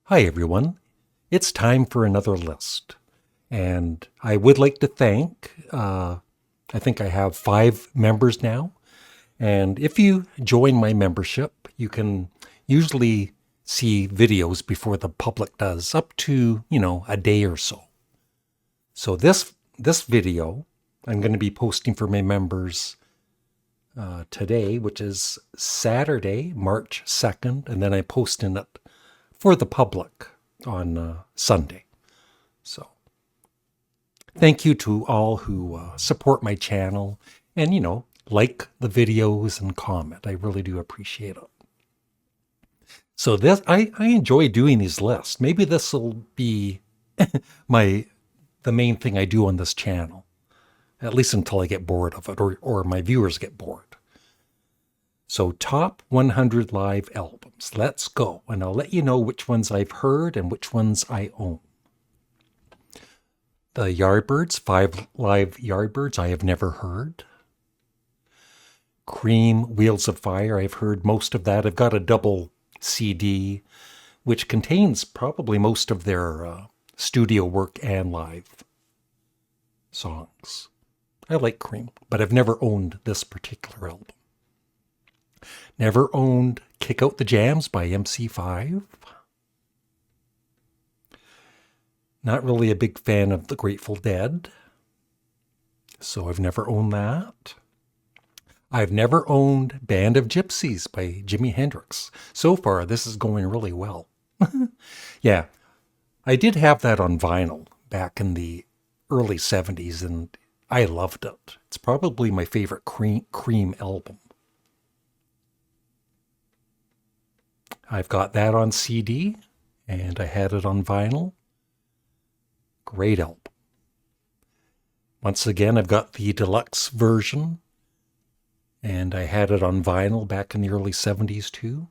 Hi everyone, it's time for another list. And I would like to thank, I think I have 5 members now. And if you join my membership, you can usually see videos before the public does, up to, a day or so. So this video, I'm going to be posting for my members today, which is Saturday, March 2nd, and then I'm posting it for the public on Sunday. So thank you to all who support my channel and, like the videos and comment. I really do appreciate it. So I enjoy doing these lists. Maybe this will be the main thing I do on this channel, at least until I get bored of it or my viewers get bored. So top 100 live albums. Let's go. And I'll let you know which ones I've heard and which ones I own. The Yardbirds, 5 live Yardbirds I have never heard. Cream, Wheels of Fire, I've heard most of that. I've got a double CD, which contains probably most of their studio work and live songs. I like Cream, but I've never owned this particular album. Never owned Kick Out the Jams by MC5. Not really a big fan of the Grateful Dead, so I've never owned that. I've never owned Band of Gypsies by Jimi Hendrix. So far, this is going really well. Yeah, I did have that on vinyl back in the early 70s, and I loved it. It's probably my favorite Cream album. I've got that on CD, and I had it on vinyl. Great album. Once again, I've got the deluxe version, and I had it on vinyl back in the early 70s too.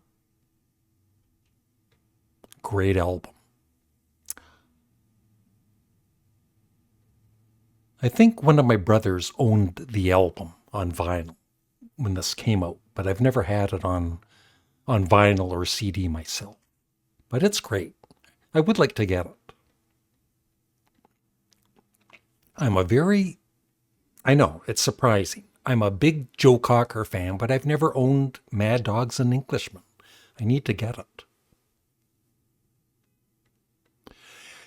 Great album. I think one of my brothers owned the album on vinyl when this came out, but I've never had it on vinyl or CD myself. But it's great. I would like to get it. I know, it's surprising. I'm a big Joe Cocker fan, but I've never owned Mad Dogs and Englishmen. I need to get it.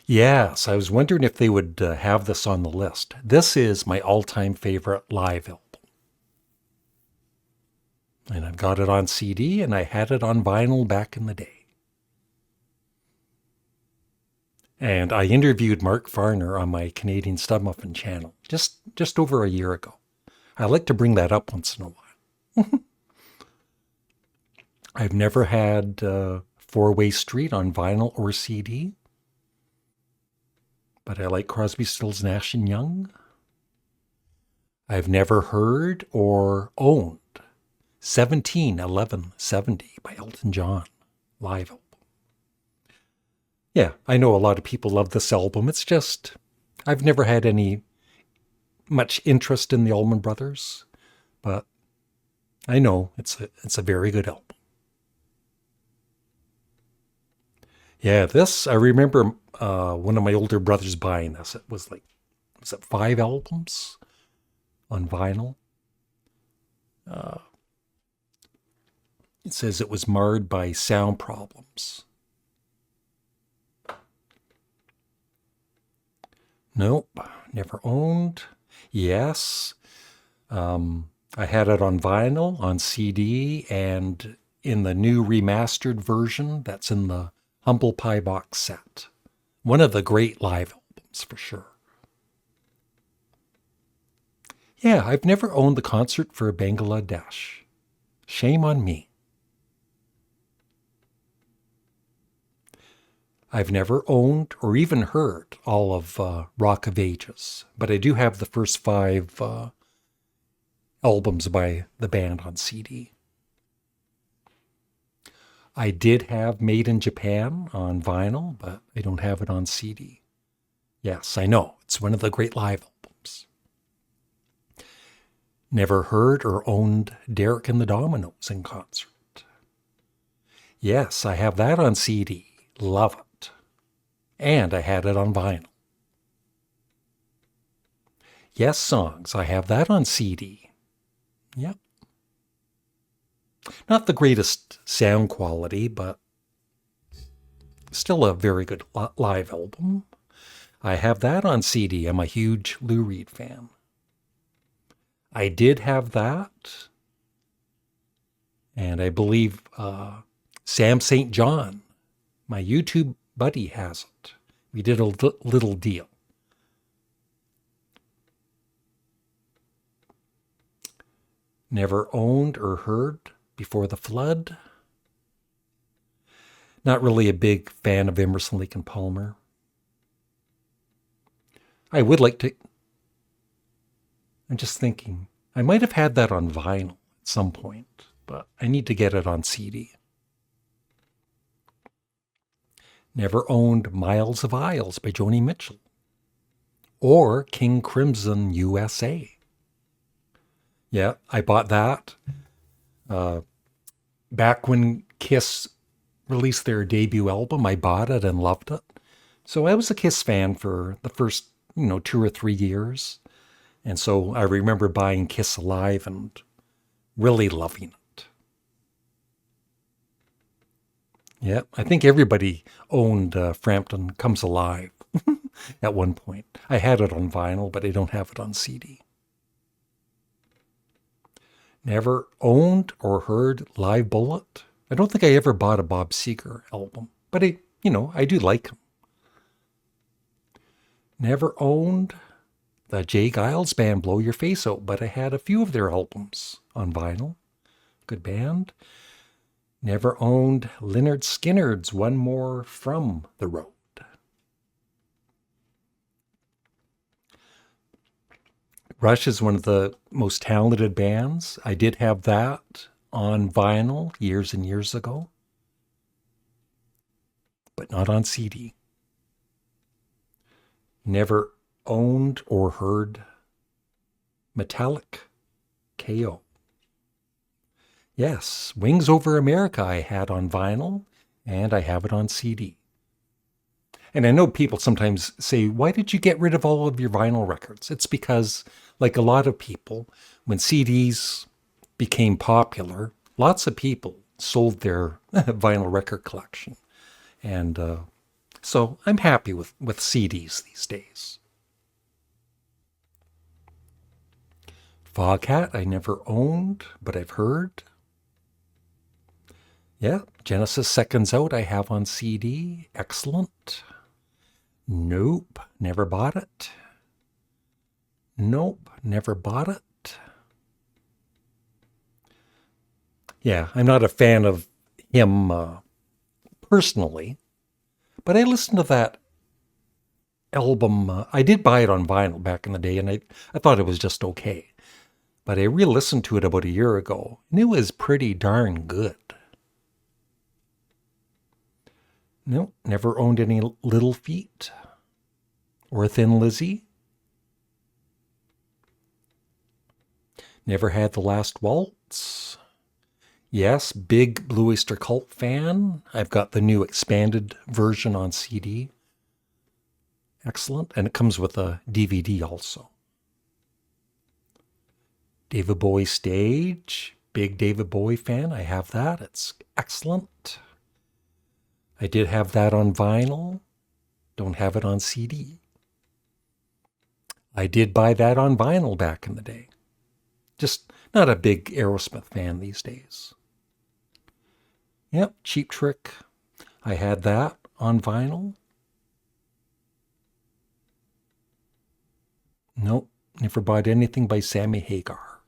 Yes, I was wondering if they would have this on the list. This is my all-time favorite live album. And I've got it on CD, and I had it on vinyl back in the day. And I interviewed Mark Farner on my Canadian Studmuffin channel just over a year ago. I like to bring that up once in a while. I've never had Four-Way Street on vinyl or CD. But I like Crosby, Stills, Nash & Young. I've never heard or owned 17-11-70 by Elton John, live album. Yeah, I know a lot of people love this album. It's just, I've never had much interest in the Allman Brothers, but I know it's a very good album. Yeah, I remember one of my older brothers buying this. It was it 5 albums on vinyl? It says it was marred by sound problems. Nope, never owned. Yes, I had it on vinyl, on CD, and in the new remastered version that's in the Humble Pie box set. One of the great live albums, for sure. Yeah, I've never owned the Concert for Bangladesh. Shame on me. I've never owned or even heard all of Rock of Ages, but I do have the first 5 albums by the band on CD. I did have Made in Japan on vinyl, but I don't have it on CD. Yes, I know, it's one of the great live albums. Never heard or owned Derek and the Dominoes in concert. Yes, I have that on CD. Love it. And I had it on vinyl. Yes Songs, I have that on CD. Yep. Not the greatest sound quality, but still a very good live album. I have that on CD. I'm a huge Lou Reed fan. I did have that. And I believe Sam St. John, my YouTube buddy, has it. We did a little deal. Never owned or heard Before the Flood. Not really a big fan of Emerson, Lake and Palmer. I would like to... I'm just thinking, I might have had that on vinyl at some point, but I need to get it on CD. Never owned Miles of Isles by Joni Mitchell. Or King Crimson USA. Yeah, I bought that back when Kiss released their debut album. I bought it and loved it. So I was a Kiss fan for the first, 2 or 3 years. And so I remember buying Kiss Alive and really loving it. Yeah, I think everybody owned Frampton Comes Alive at one point. I had it on vinyl, but I don't have it on CD. Never owned or heard Live Bullet. I don't think I ever bought a Bob Seger album, but I do like him. Never owned the Jay Giles Band, Blow Your Face Out, but I had a few of their albums on vinyl. Good band. Never owned Lynyrd Skynyrd's One More From the Road. Rush is one of the most talented bands. I did have that on vinyl years and years ago, but not on CD. Never owned or heard Metallic, KO. Yes, Wings Over America I had on vinyl, and I have it on CD. And I know people sometimes say, why did you get rid of all of your vinyl records? It's because, like a lot of people, when CDs became popular, lots of people sold their vinyl record collection. And so I'm happy with CDs these days. Foghat I never owned, but I've heard. Yeah, Genesis Seconds Out I have on CD. Excellent. Nope, never bought it. Nope, never bought it. Yeah, I'm not a fan of him personally, but I listened to that album. I did buy it on vinyl back in the day, and I thought it was just okay. But I re-listened to it about a year ago, and it was pretty darn good. No, never owned any Little Feat or Thin Lizzy. Never had The Last Waltz. Yes, big Blue Oyster Cult fan. I've got the new expanded version on CD. Excellent. And it comes with a DVD also. David Bowie Stage. Big David Bowie fan. I have that. It's excellent. I did have that on vinyl. Don't have it on CD. I did buy that on vinyl back in the day. Just not a big Aerosmith fan these days. Yep, Cheap Trick. I had that on vinyl. Nope, never bought anything by Sammy Hagar.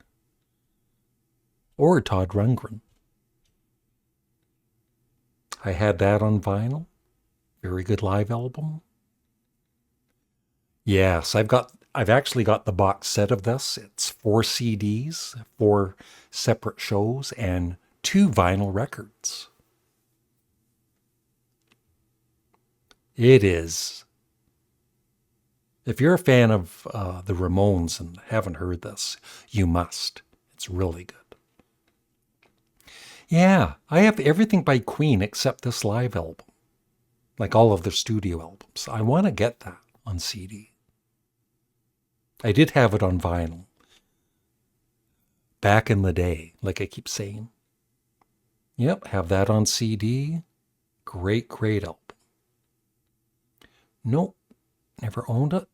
Or Todd Rundgren. I had that on vinyl. Very good live album. Yes, I've actually got the box set of this. It's 4 CDs, 4 separate shows, and 2 vinyl records. It is. If you're a fan of the Ramones and haven't heard this, you must. It's really good. Yeah, I have everything by Queen except this live album. like all of their studio albums. I want to get that on CD. I did have it on vinyl back in the day, like I keep saying. Yep, have that on CD. Great, great album. Nope, never owned it.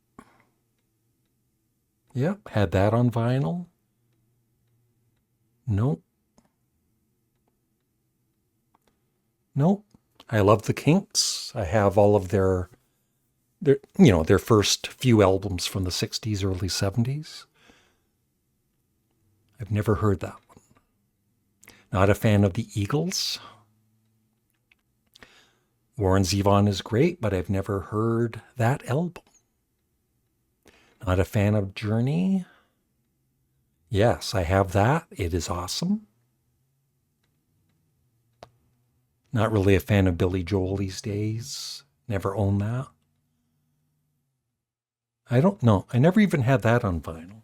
Yep, had that on vinyl. Nope. Nope. I love the Kinks. I have all of their first few albums from the 60s, early 70s. I've never heard that one. Not a fan of the Eagles. Warren Zevon is great, but I've never heard that album. Not a fan of Journey. Yes, I have that. It is awesome. Not really a fan of Billy Joel these days. Never owned that. I don't know. I never even had that on vinyl.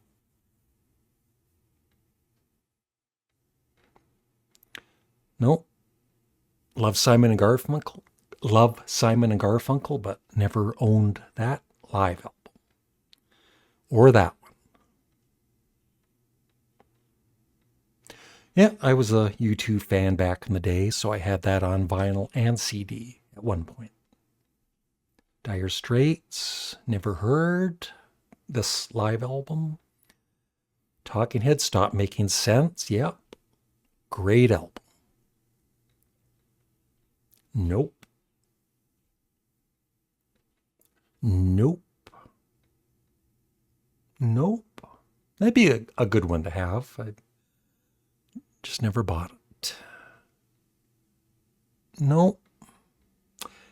Nope. Love Simon and Garfunkel. Love Simon and Garfunkel, but never owned that live album. Or that one. Yeah, I was a U2 fan back in the day, so I had that on vinyl and CD at one point. Dire Straits, never heard this live album. Talking Heads, Stop Making Sense. Yep. Great album. Nope. Nope. Nope. That'd be a good one to have. I just never bought it. Nope.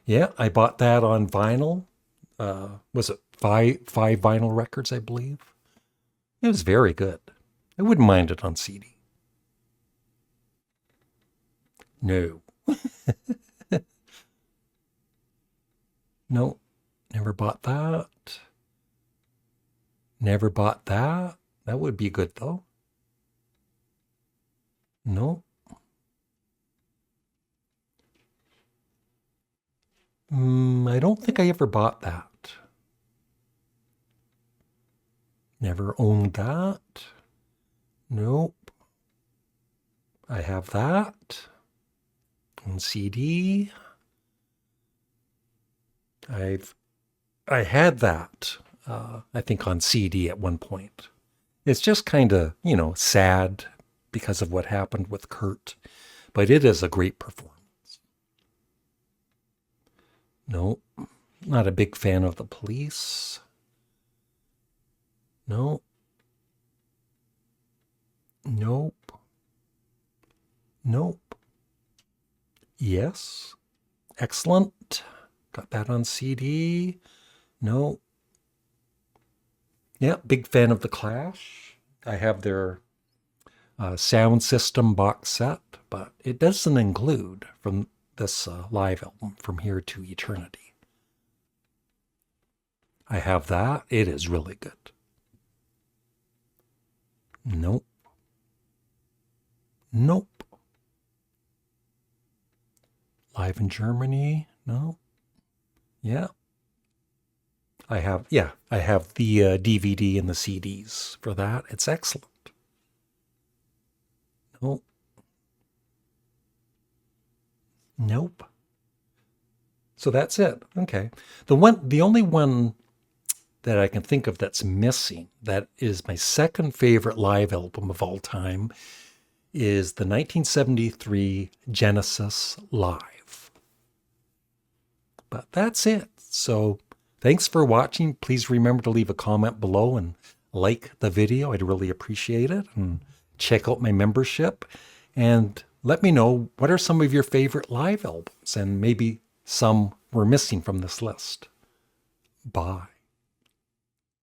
Yeah, I bought that on vinyl. Was it five vinyl records, I believe? It was very good. I wouldn't mind it on CD. No. No, never bought that. Never bought that. That would be good, though. No. I don't think I ever bought that. Never owned that. Nope. I have that on CD. I had that, I think, on CD at one point. It's just kind of, sad because of what happened with Kurt, but it is a great performance. No, not a big fan of the Police. No. Nope. Nope. Yes. Excellent. Got that on CD. No. Yeah, big fan of The Clash. I have their sound system box set, but it doesn't include from this live album, From Here to Eternity. I have that. It is really good. Nope. Nope. Live in Germany. No. Yeah. I have the DVD and the CDs for that. It's excellent. Nope. Nope. So that's it. Okay. The only one that I can think of that's missing, that is my second favorite live album of all time, is the 1973 Genesis Live. But that's it. So thanks for watching. Please remember to leave a comment below and like the video. I'd really appreciate it. And check out my membership. And let me know, what are some of your favorite live albums? And maybe some were missing from this list. Bye.